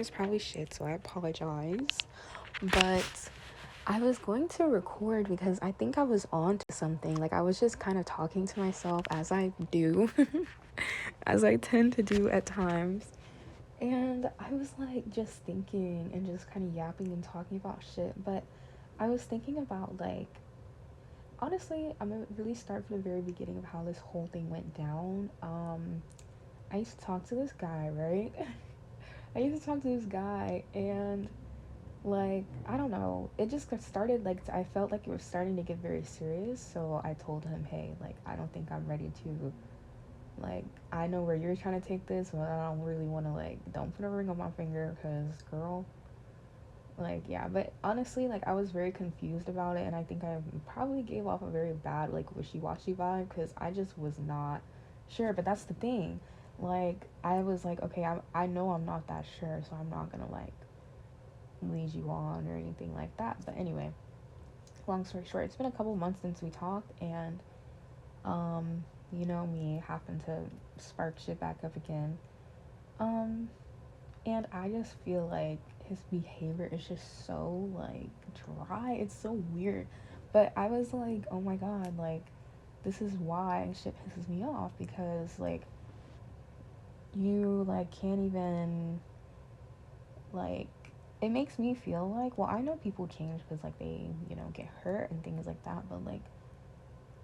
is probably shit, so I apologize. But I was going to record because I think I was on to something. Like, I was just kind of talking to myself as I do, as I tend to do at times. And I was like just thinking and just kind of yapping and talking about shit. But I was thinking about, like, honestly, I'm gonna really start from the very beginning of how this whole thing went down. I used to talk to this guy, right? I used to talk to this guy, and like, I don't know, it just started, like, I felt like it was starting to get very serious. So I told him, hey, like, I don't think I'm ready to, like, I know where you're trying to take this, but I don't really want to, like, don't put a ring on my finger, because girl, like, yeah. But honestly, like, I was very confused about it, and I think I probably gave off a very bad, like, wishy-washy vibe, because I just was not sure. But that's the thing, like, I was like, okay, I know I'm not that sure, so I'm not gonna, like, lead you on or anything like that. But anyway, long story short, it's been a couple months since we talked, and me happened to spark shit back up again. Um, and I just feel like his behavior is just so, like, dry. It's so weird. But I was like, oh my god, like, this is why shit pisses me off, because, like, you, like, can't even, like, it makes me feel like, well, I know people change because, like, they, get hurt and things like that, but, like,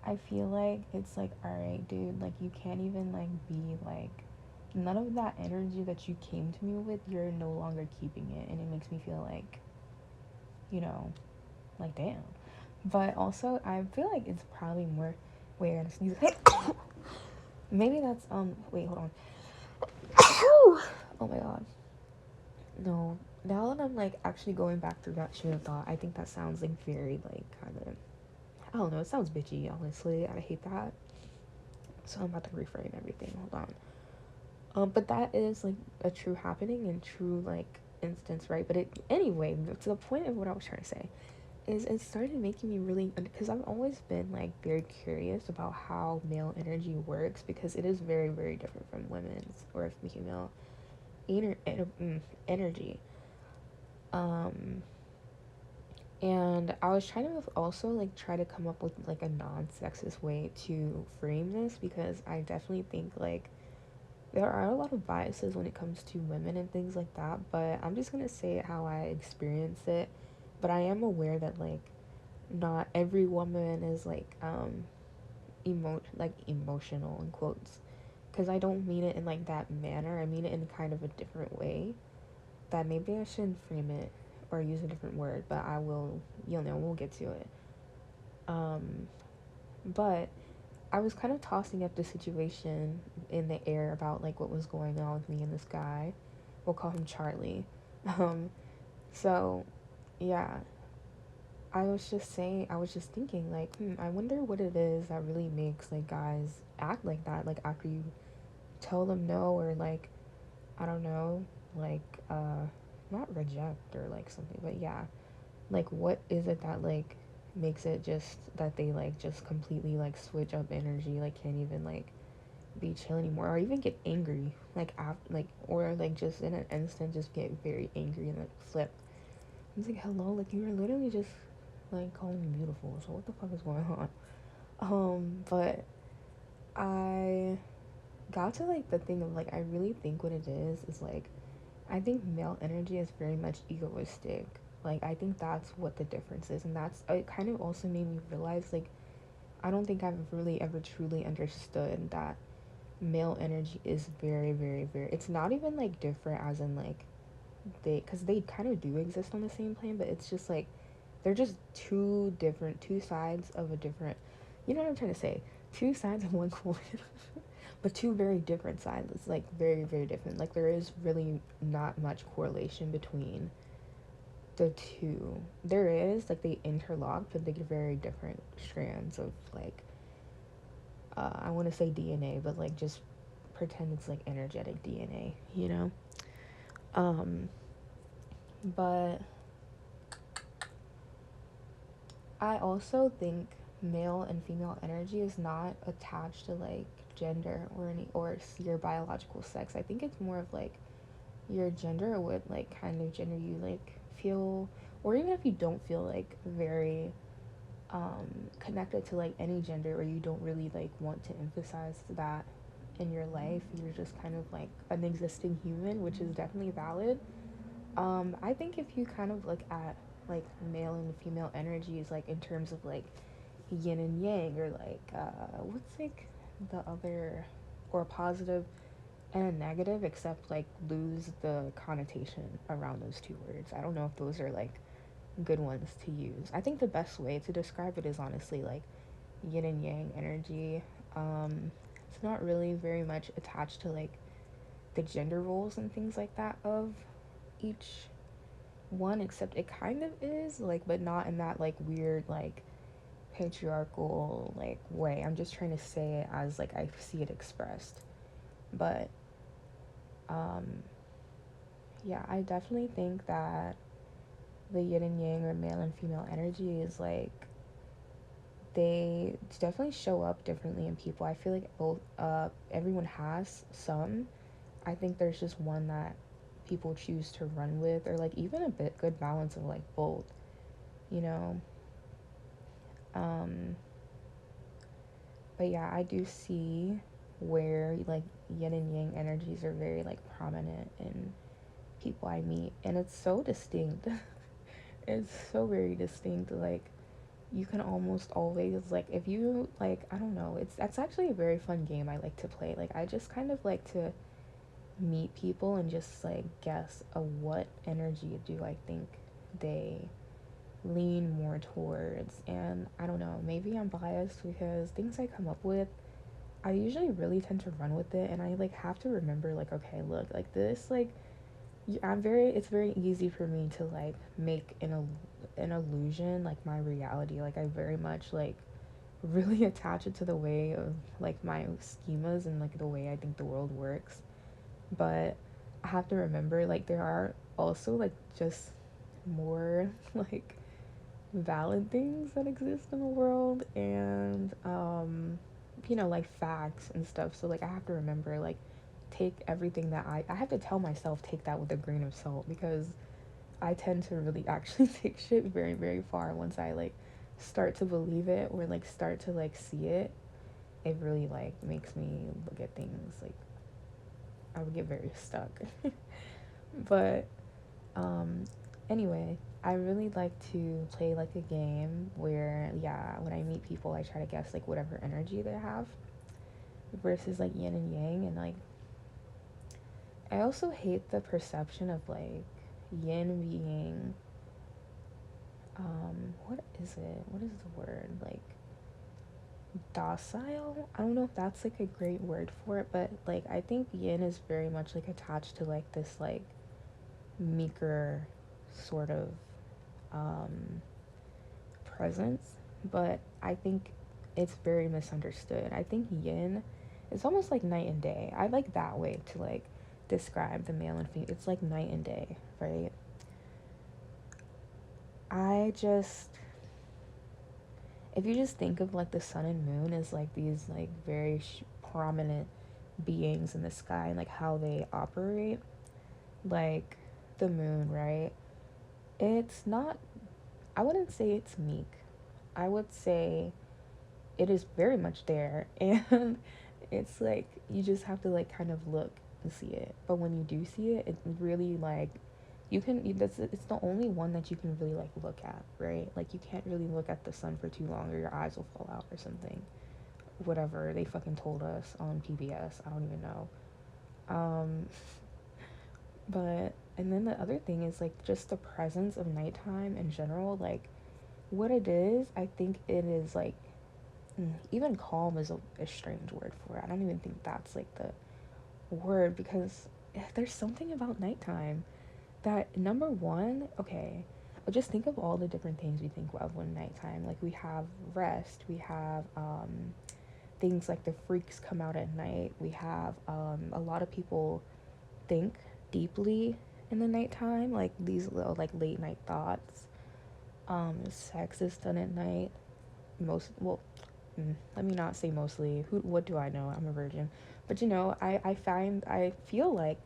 I feel like it's like, alright, dude, like, you can't even, like, be, like, none of that energy that you came to me with, you're no longer keeping it, and it makes me feel like, you know, like, damn. But also, I feel like it's probably more, wait, I sneeze. Maybe that's, wait, hold on. Oh my god. No, now that I'm, like, actually going back through that train of thought, I think that sounds, like, very, like, kind of, I don't know, it sounds bitchy, honestly. I hate that. So I'm about to reframe everything. Hold on. But that is, like, a true happening and true, like, instance, right? But anyway, to the point of what I was trying to say is it started making me really, because I've always been, like, very curious about how male energy works, because it is very, very different from women's or female energy. Um, and I was trying to also, like, try to come up with, like, a non-sexist way to frame this, because I definitely think, like, there are a lot of biases when it comes to women and things like that, but I'm just gonna say how I experience it. But I am aware that, like, not every woman is, like, emotional in quotes, because I don't mean it in, like, that manner. I mean it in kind of a different way. That maybe I shouldn't frame it or use a different word, but I will. We'll get to it. But I was kind of tossing up the situation in the air about, like, what was going on with me and this guy. We'll call him Charlie. Um, so, yeah, I was just thinking, like, I wonder what it is that really makes, like, guys act like that, like, after you tell them no, or, like, I don't know, like, not reject or, like, something, but yeah, like, what is it that, like, makes it just that they, like, just completely, like, switch up energy, like, can't even, like, be chill anymore, or even get angry, like, after, like, or, like, just in an instant just get very angry and, like, flip. It's like, hello, like, you were literally just, like, calling me beautiful, so what the fuck is going on? But I got to, like, the thing of, like, I really think what it is like, I think male energy is very much egoistic. Like, I think that's what the difference is, and that's, it kind of also made me realize, like, I don't think I've really ever truly understood that male energy is very, very, very, it's not even, like, different as in, like, because they kind of do exist on the same plane, but it's just, like, they're just two sides of a different, you know what I'm trying to say, two sides of one coin. But two very different sides. It's, like, very, very different. Like, there is really not much correlation between the two. There is, like, they interlock, but they're very different strands of, like, I want to say DNA, but, like, just pretend it's, like, energetic DNA, you know? But I also think male and female energy is not attached to, like, gender or your biological sex. I think it's more of, like, your gender, or what like kind of gender you like feel, or even if you don't feel like very connected to like any gender, or you don't really like want to emphasize that in your life, you're just kind of like an existing human, which is definitely valid. I think if you kind of look at like male and female energies, like in terms of like yin and yang, or like what's like the other, or positive and a negative, except like lose the connotation around those two words. I don't know if those are like good ones to use. I think the best way to describe it is honestly like yin and yang energy. It's not really very much attached to like the gender roles and things like that of each one, except it kind of is like, but not in that like weird like patriarchal like way. I'm just trying to say it as like I see it expressed. But um yeah, I definitely think that the yin and yang, or male and female energy, is like they definitely show up differently in people. I feel like both everyone has some. I think there's just one that people choose to run with, or like even a bit good balance of like both, you know. Um but yeah, I do see where like yin and yang energies are very like prominent in people I meet, and it's so distinct. It's so very distinct. Like you can almost always like, if you like, I don't know, it's that's actually a very fun game I like to play. Like I just kind of like to meet people and just like guess a what energy do I think they lean more towards. And I don't know, maybe I'm biased because things I come up with, I usually really tend to run with it, and I like have to remember like, okay, look, like this, like it's very easy for me to like make an illusion like my reality. Like I very much like really attach it to the way of like my schemas and like the way I think the world works. But I have to remember like there are also like just more like valid things that exist in the world, and you know, like facts and stuff. So like I have to remember like take everything that I have to tell myself take that with a grain of salt, because I tend to really actually take shit very very far once I like start to believe it, or like start to like see it. It really like makes me look at things like I would get very stuck. But um anyway, I really like to play like a game where, yeah, when I meet people I try to guess like whatever energy they have, versus like yin and yang. And like I also hate the perception of like yin being what is it? What is the word? Like docile? I don't know if that's like a great word for it, but like I think yin is very much like attached to like this like meeker sort of um presence, but I think it's very misunderstood. I think yin is almost like night and day. I like that way to like describe the male and female. It's like night and day, right? I just, if you just think of like the sun and moon as like these like very prominent beings in the sky, and like how they operate, like the moon, right? It's not, I wouldn't say it's meek. I would say it is very much there, and it's like you just have to like kind of look and see it. But when you do see it, it really like you can, that's, it's the only one that you can really like look at, right? Like you can't really look at the sun for too long or your eyes will fall out or something. Whatever they fucking told us on PBS, I don't even know. um but and then the other thing is like just the presence of nighttime in general. Like what it is, I think it is like, even calm is a strange word for it. I don't even think that's like the word, because there's something about nighttime that, number one, okay, just think of all the different things we think of when nighttime. Like we have rest, we have things like the freaks come out at night. We have a lot of people think deeply in the nighttime, like these little like late night thoughts. Sex is done at night. Most, well, let me not say mostly. Who? What do I know? I'm a virgin. But you know, I feel like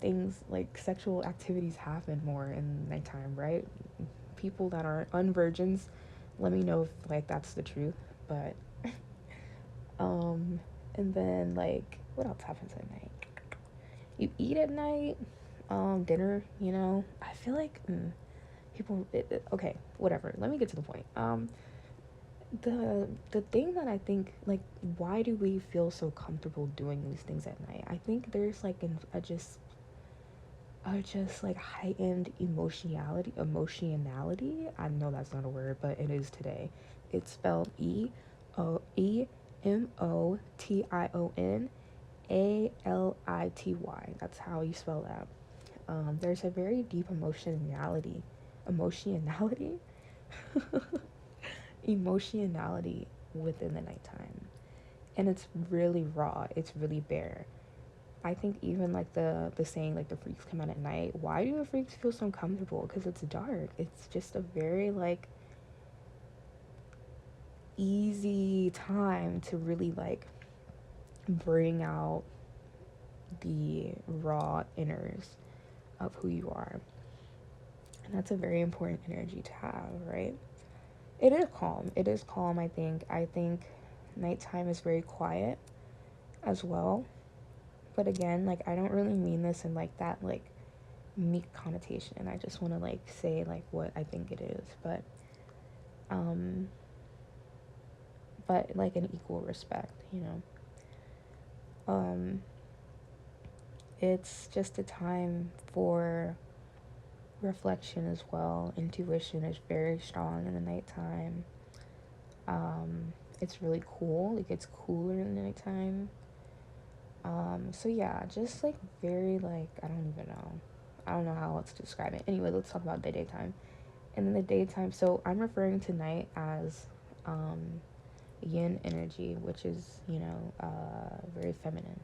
things like sexual activities happen more in nighttime, right? People that are unvirgins, let me know if like that's the truth. But and then like what else happens at night? You eat at night, dinner. I feel like people. Okay, whatever. Let me get to the point. The thing that I think, like, why do we feel so comfortable doing these things at night? I think there's like a just like heightened emotionality. I know that's not a word, but it is today. It's spelled EMOTIONALITY. That's how you spell that. There's a very deep emotionality emotionality within the nighttime, and it's really raw, it's really bare. I think even like the saying like the freaks come out at night. Why do the freaks feel so uncomfortable? Because it's dark. It's just a very like easy time to really like bring out the raw inners of who you are. And that's a very important energy to have, right? It is calm. It is calm, I think. I think nighttime is very quiet as well. But again, like I don't really mean this in like that like meek connotation. I just want to like say like what I think it is, um but like an equal respect. It's just a time for reflection as well. Intuition is very strong in the nighttime. It's really cool. It gets cooler in the nighttime. So yeah, just like very like I don't even know. I don't know how else to describe it. Anyway, let's talk about the daytime. And in the daytime, so I'm referring to night as yin energy, which is, very feminine.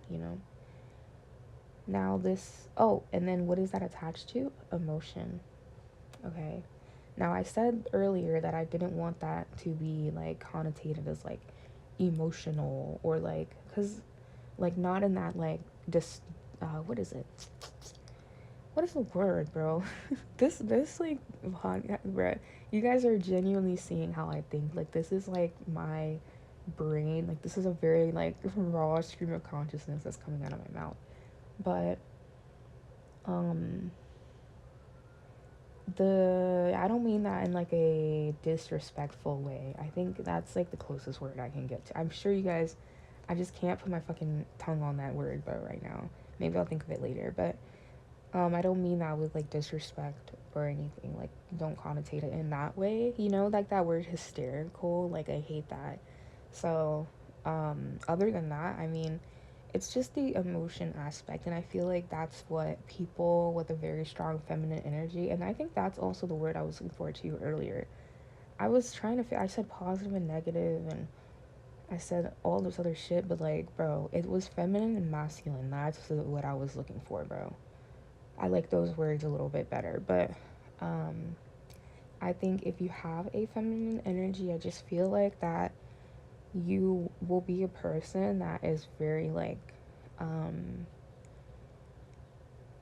Now and then what is that attached to? Emotion. Okay. Now I said earlier that I didn't want that to be like connotated as like emotional or like, cause like not in that like just what is it? What is the word, bro? this like bro, you guys are genuinely seeing how I think. Like this is like my brain. Like this is a very like raw stream of consciousness that's coming out of my mouth. But um I don't mean that in like a disrespectful way. I think that's like the closest word I can get to. I'm sure you guys, I just can't put my fucking tongue on that word, but right now maybe I'll think of it later. But I don't mean that with like disrespect or anything. Like don't connotate it in that way. Like that word hysterical. Like I hate that. So other than that, I mean, it's just the emotion aspect, and I feel like that's what people with a very strong feminine energy, and I think that's also the word I was looking forward to earlier. I was trying to I said positive and negative, and I said all this other shit, but like, bro, it was feminine and masculine. That's what I was looking for, bro. I like those words a little bit better, but I think if you have a feminine energy, I just feel like that you will be a person that is very like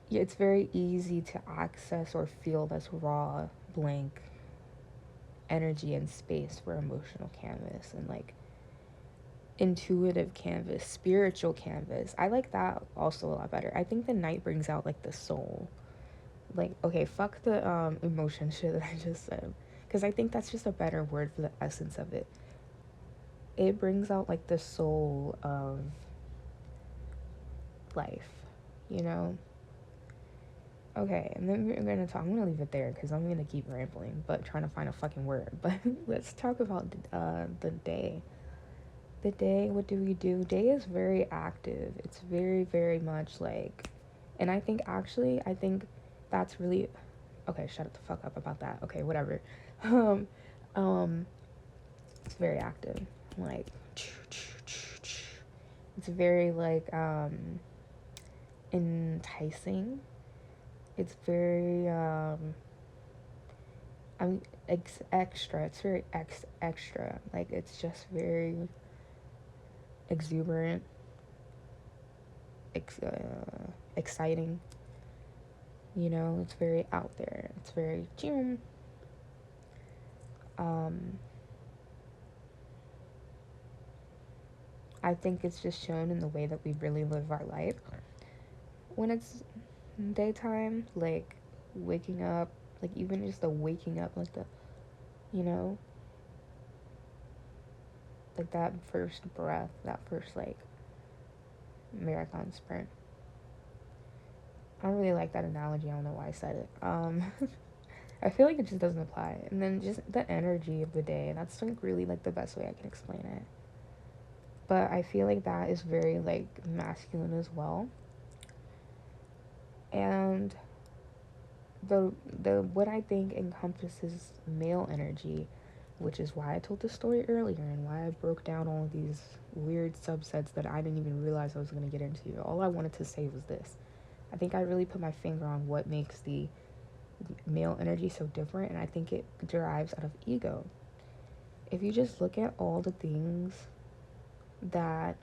yeah, it's very easy to access or feel this raw blank energy and space for emotional canvas and like intuitive canvas, spiritual canvas. I like that also a lot better. I think the night brings out like the soul. Like okay, fuck the emotion shit that I just said, because I think that's just a better word for the essence of it. It brings out like the soul of life, you know? Okay, and then I'm gonna leave it there because I'm gonna keep rambling, but trying to find a fucking word. But let's talk about the day. The day, what do we do? Day is very active. It's very, very much like, and I think that's really, okay, shut the fuck up about that. Okay, whatever. Um, um, it's very active. Like, it's very like, enticing. It's very extra. It's very extra. Like it's just very exuberant. exciting. You know, it's very out there. It's very um I think it's just shown in the way that we really live our life. When it's daytime, like waking up, like even just the waking up, like the, you know, like that first breath, that first like marathon sprint. I don't really like that analogy. I don't know why I said it. I feel like it just doesn't apply. And then just the energy of the day. That's like really like the best way I can explain it. But I feel like that is very like masculine as well. And the what I think encompasses male energy, which is why I told the story earlier and why I broke down all of these weird subsets that I didn't even realize I was going to get into. All I wanted to say was this. I think I really put my finger on what makes the male energy so different, and I think it derives out of ego. If you just look at all the things that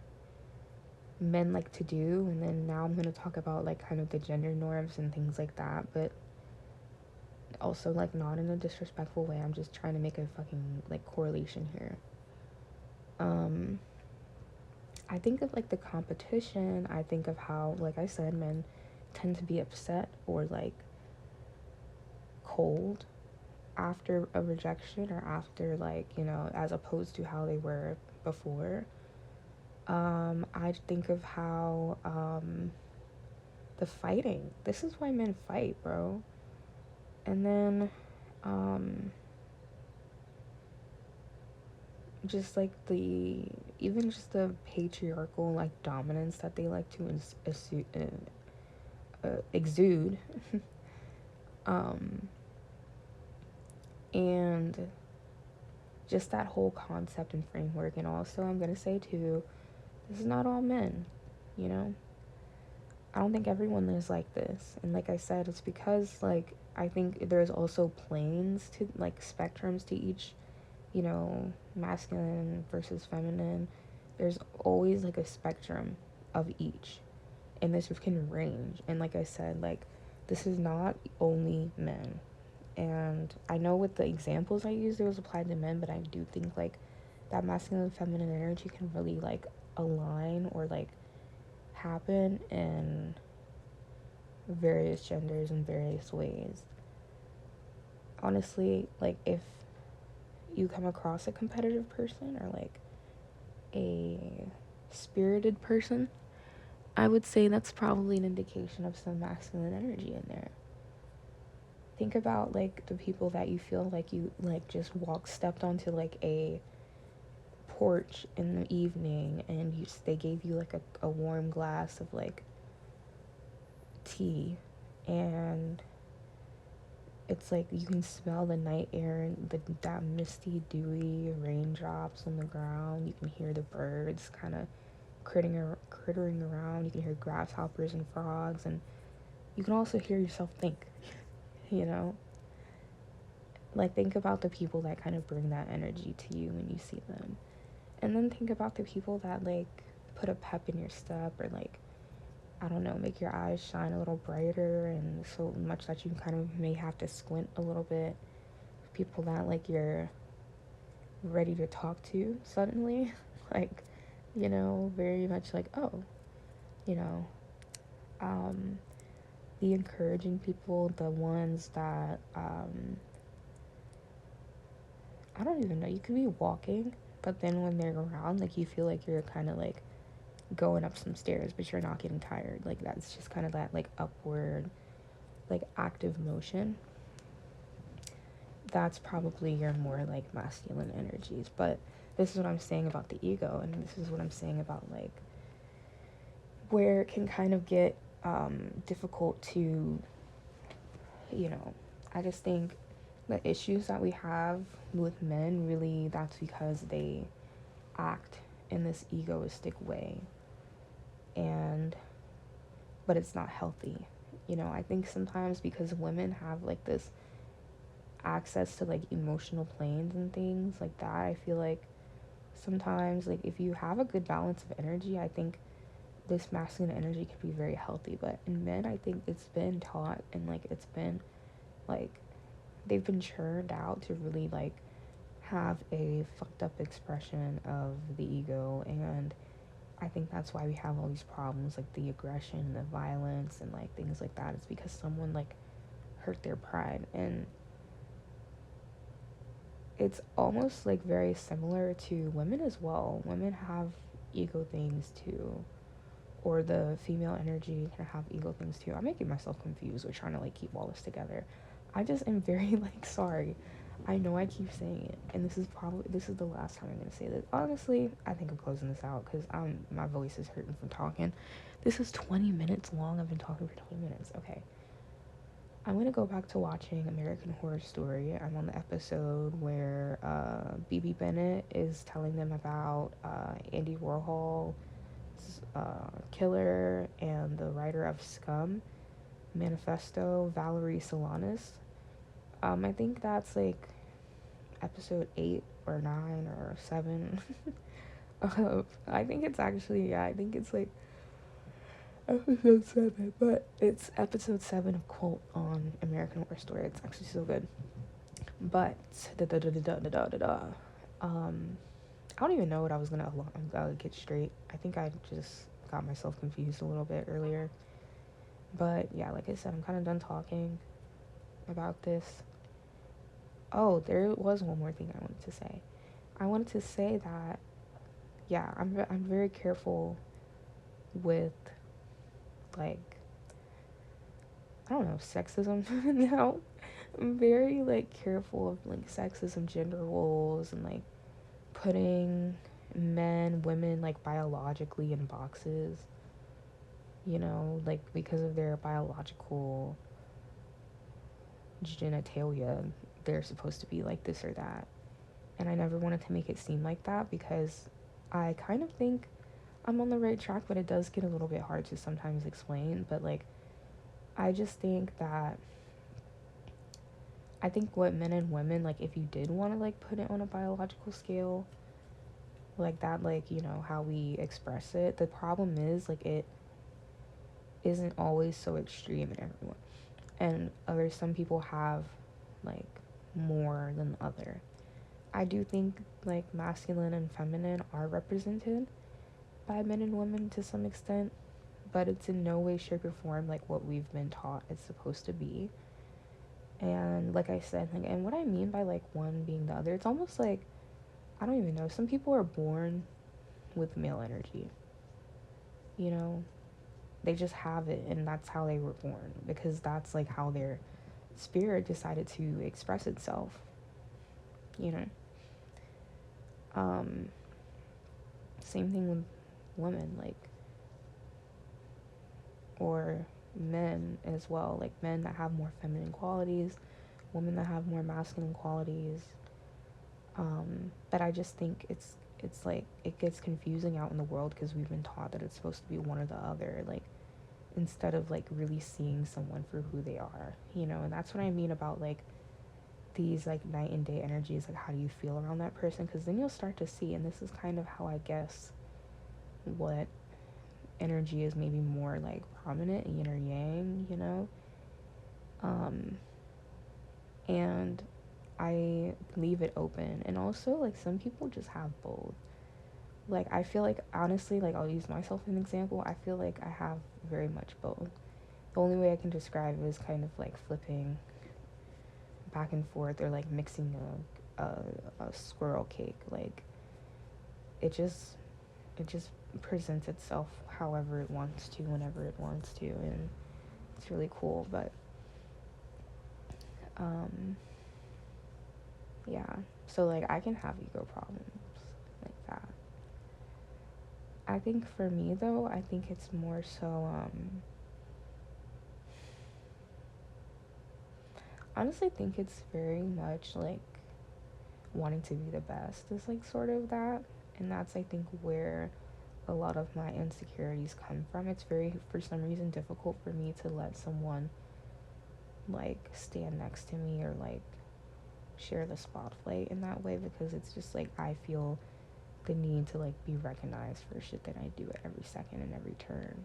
men like to do, and then now I'm going to talk about like kind of the gender norms and things like that, but also like not in a disrespectful way. I'm just trying to make a fucking like correlation here. um I think of like the competition. I think of how, like I said, men tend to be upset or like cold after a rejection, or after, like, you know, as opposed to how they were before. I think of how the fighting. This is why men fight, bro. And then um just like the, even just the patriarchal like dominance that they like to exude. um and just that whole concept and framework. And also, I'm gonna say too, this is not all men, you know. I don't think everyone is like this. And like I said, it's because like I think there's also planes to like spectrums to each, you know, masculine versus feminine. There's always like a spectrum of each, and this can range. And like I said, like this is not only men. And I know with the examples I used, it was applied to men, but I do think like that masculine and feminine energy can really like align or like happen in various genders in various ways. Honestly, like if you come across a competitive person or like a spirited person, I would say that's probably an indication of some masculine energy in there. Think about like the people that you feel like you like just stepped onto like a porch in the evening, and they gave you like a warm glass of like tea, and it's like you can smell the night air and that misty dewy raindrops on the ground. You can hear the birds kind of crittering around. You can hear grasshoppers and frogs, and you can also hear yourself think. You know, like think about the people that kind of bring that energy to you when you see them. And then think about the people that like put a pep in your step, or like, I don't know, make your eyes shine a little brighter, and so much that you kind of may have to squint a little bit. People that like you're ready to talk to suddenly. Like, you know, very much like, oh, you know, um, the encouraging people, the ones that, I don't even know, you could be walking, but then when they're around, like you feel like you're kind of like going up some stairs, but you're not getting tired. Like that's just kind of that like upward, like active motion. That's probably your more like masculine energies. But this is what I'm saying about the ego, and this is what I'm saying about like where it can kind of get difficult to, you know, I just think the issues that we have with men, really, that's because they act in this egoistic way. And but it's not healthy. You know, I think sometimes because women have like this access to like emotional planes and things like that, I feel like sometimes like if you have a good balance of energy, I think this masculine energy can be very healthy. But in men, I think it's been taught, and like it's been like they've been churned out to really like have a fucked up expression of the ego. And I think that's why we have all these problems, like the aggression, the violence, and like things like that. It's because someone like hurt their pride. And it's almost like very similar to women as well. Women have ego things too, or the female energy can have ego things too. I'm making myself confused with trying to like keep all this together. I just am very like sorry. I know I keep saying it, and this is the last time I'm gonna say this. Honestly, I think I'm closing this out because my voice is hurting from talking. This is 20 minutes long. I've been talking for 20 minutes. Okay, I'm gonna go back to watching American Horror Story. I'm on the episode where BB Bennett is telling them about Andy Warhol's killer and the writer of Scum Manifesto, Valerie Solanas. I think that's like episode 8 or 9 or 7. I think it's actually, yeah, I think it's like episode 7, but it's episode 7 of Cult on American Horror Story. It's actually so good. But, I don't even know what I was gonna get straight. I think I just got myself confused a little bit earlier. But yeah, like I said, I'm kind of done talking about this. Oh, there was one more thing I wanted to say. I wanted to say that, yeah, I'm very careful with, like, I don't know, sexism now. I'm very, like, careful of, like, sexism, gender roles, and, like, putting men, women, like, biologically in boxes, you know, like, because of their biological genitalia, they're supposed to be like this or that. And I never wanted to make it seem like that because I kind of think I'm on the right track, but it does get a little bit hard to sometimes explain. But like, I just think that I think what men and women, like, if you did want to like put it on a biological scale, like that, like, you know, how we express it, the problem is like it isn't always so extreme in everyone. And some people have like more than the other. I do think like masculine and feminine are represented by men and women to some extent, but it's in no way, shape, or form like what we've been taught it's supposed to be. And like I said, like, and what I mean by like one being the other, it's almost like, I don't even know, some people are born with male energy, you know, they just have it, and that's how they were born because that's like how their spirit decided to express itself, you know. um Same thing with women, like, or men as well, like men that have more feminine qualities, women that have more masculine qualities. But I just think it's like it gets confusing out in the world because we've been taught that it's supposed to be one or the other, like, instead of like really seeing someone for who they are, you know. And that's what I mean about like these like night and day energies, like how do you feel around that person, because then you'll start to see, and this is kind of how I guess what energy is maybe more like prominent, yin or yang, you know. And I leave it open, and also like some people just have both. Like I feel like, honestly, like I'll use myself as an example, I feel like I have very much both. The only way I can describe it is kind of like flipping back and forth, or like mixing a squirrel cake. Like it just presents itself however it wants to, whenever it wants to, and it's really cool. But yeah, so like I can have ego problems like that. I think for me though, I think it's more so honestly think it's very much like wanting to be the best is like sort of that. And that's, I think, where a lot of my insecurities come from. It's very, for some reason, difficult for me to let someone like stand next to me or like share the spotlight in that way, because it's just like I feel the need to like be recognized for shit that I do at every second and every turn.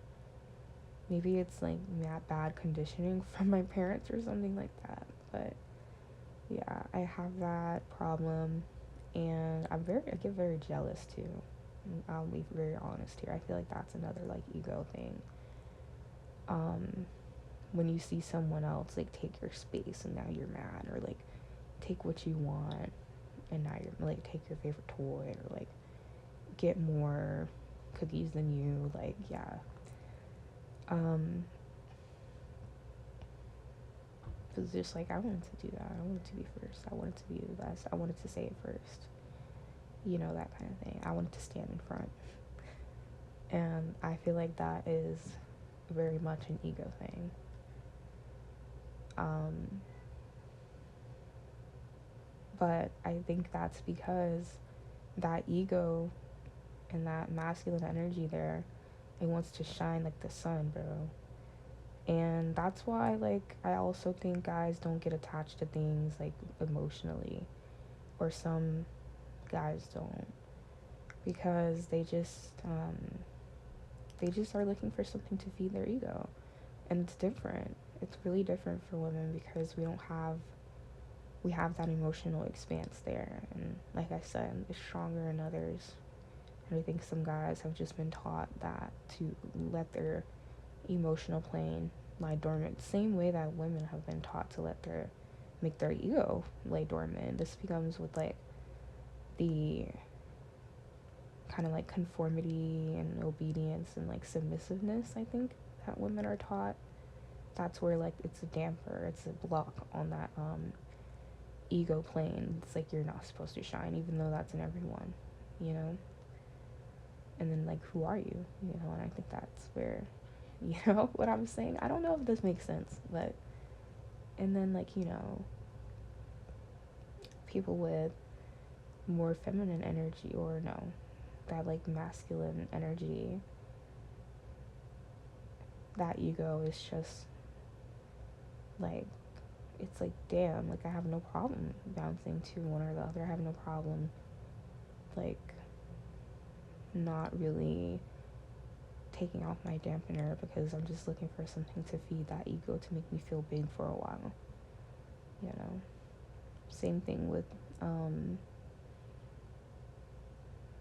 Maybe it's like that bad conditioning from my parents or something like that. But yeah, I have that problem, and I get very jealous too. I'll be very honest here. I feel like that's another like ego thing. When you see someone else like take your space and now you're mad, or like take what you want and now you're like take your favorite toy, or like get more cookies than you, like yeah. It's just like I wanted to do that. I wanted to be first. I wanted to be the best. I wanted to say it first. You know, that kind of thing. I wanted to stand in front. And I feel like that is very much an ego thing. But I think that's because that ego and that masculine energy there, it wants to shine like the sun, bro. And that's why, like, I also think guys don't get attached to things like emotionally, or some guys don't, because they just are looking for something to feed their ego. And it's different. It's really different for women because we have that emotional expanse there, and like I said, it's stronger in others. And I think some guys have just been taught that to let their emotional plane lie dormant, same way that women have been taught to make their ego lay dormant. This becomes with like the kind of like conformity and obedience and like submissiveness, I think, that women are taught. That's where like it's a damper, it's a block on that ego plane. It's like you're not supposed to shine, even though that's in everyone, you know. And then like, who are you, you know? And I think that's where, you know what I'm saying? I don't know if this makes sense, but and then like, you know, people with more feminine energy, or no, that like masculine energy, that ego is just like, it's like, damn, like I have no problem bouncing to one or the other. I have no problem like not really taking off my dampener, because I'm just looking for something to feed that ego to make me feel big for a while, you know. Same thing with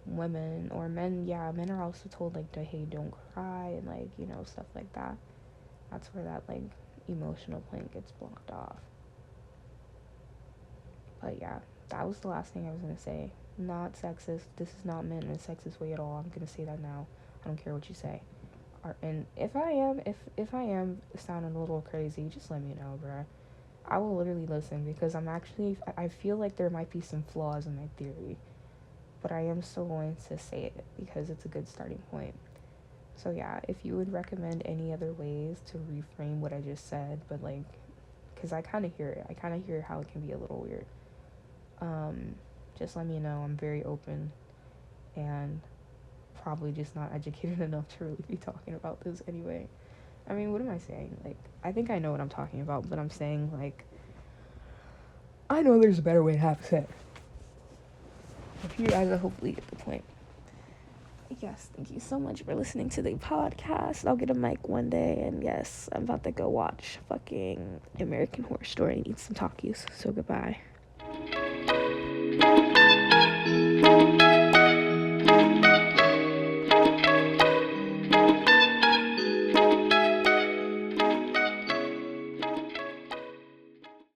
women or men. Yeah, men are also told like, hey, don't cry, and like, you know, stuff like that. That's where that like emotional plane gets blocked off. But yeah, that was the last thing I was gonna say. Not sexist. This is not meant in a sexist way at all. I'm gonna say that now. I don't care what you say. And if I am sounding a little crazy, just let me know, bruh. I will literally listen, because I feel like there might be some flaws in my theory, but I am still going to say it because it's a good starting point. So yeah, if you would recommend any other ways to reframe what I just said, but like, because I kind of hear it. I kind of hear how it can be a little weird. Just let me know. I'm very open, and probably just not educated enough to really be talking about this anyway. I mean, what am I saying? Like, I think I know what I'm talking about, but I'm saying, like, I know there's a better way to have sex. If you guys will hopefully get the point. Yes, thank you so much for listening to the podcast. I'll get a mic one day, and yes, I'm about to go watch fucking American Horror Story and eat some Takis. So goodbye.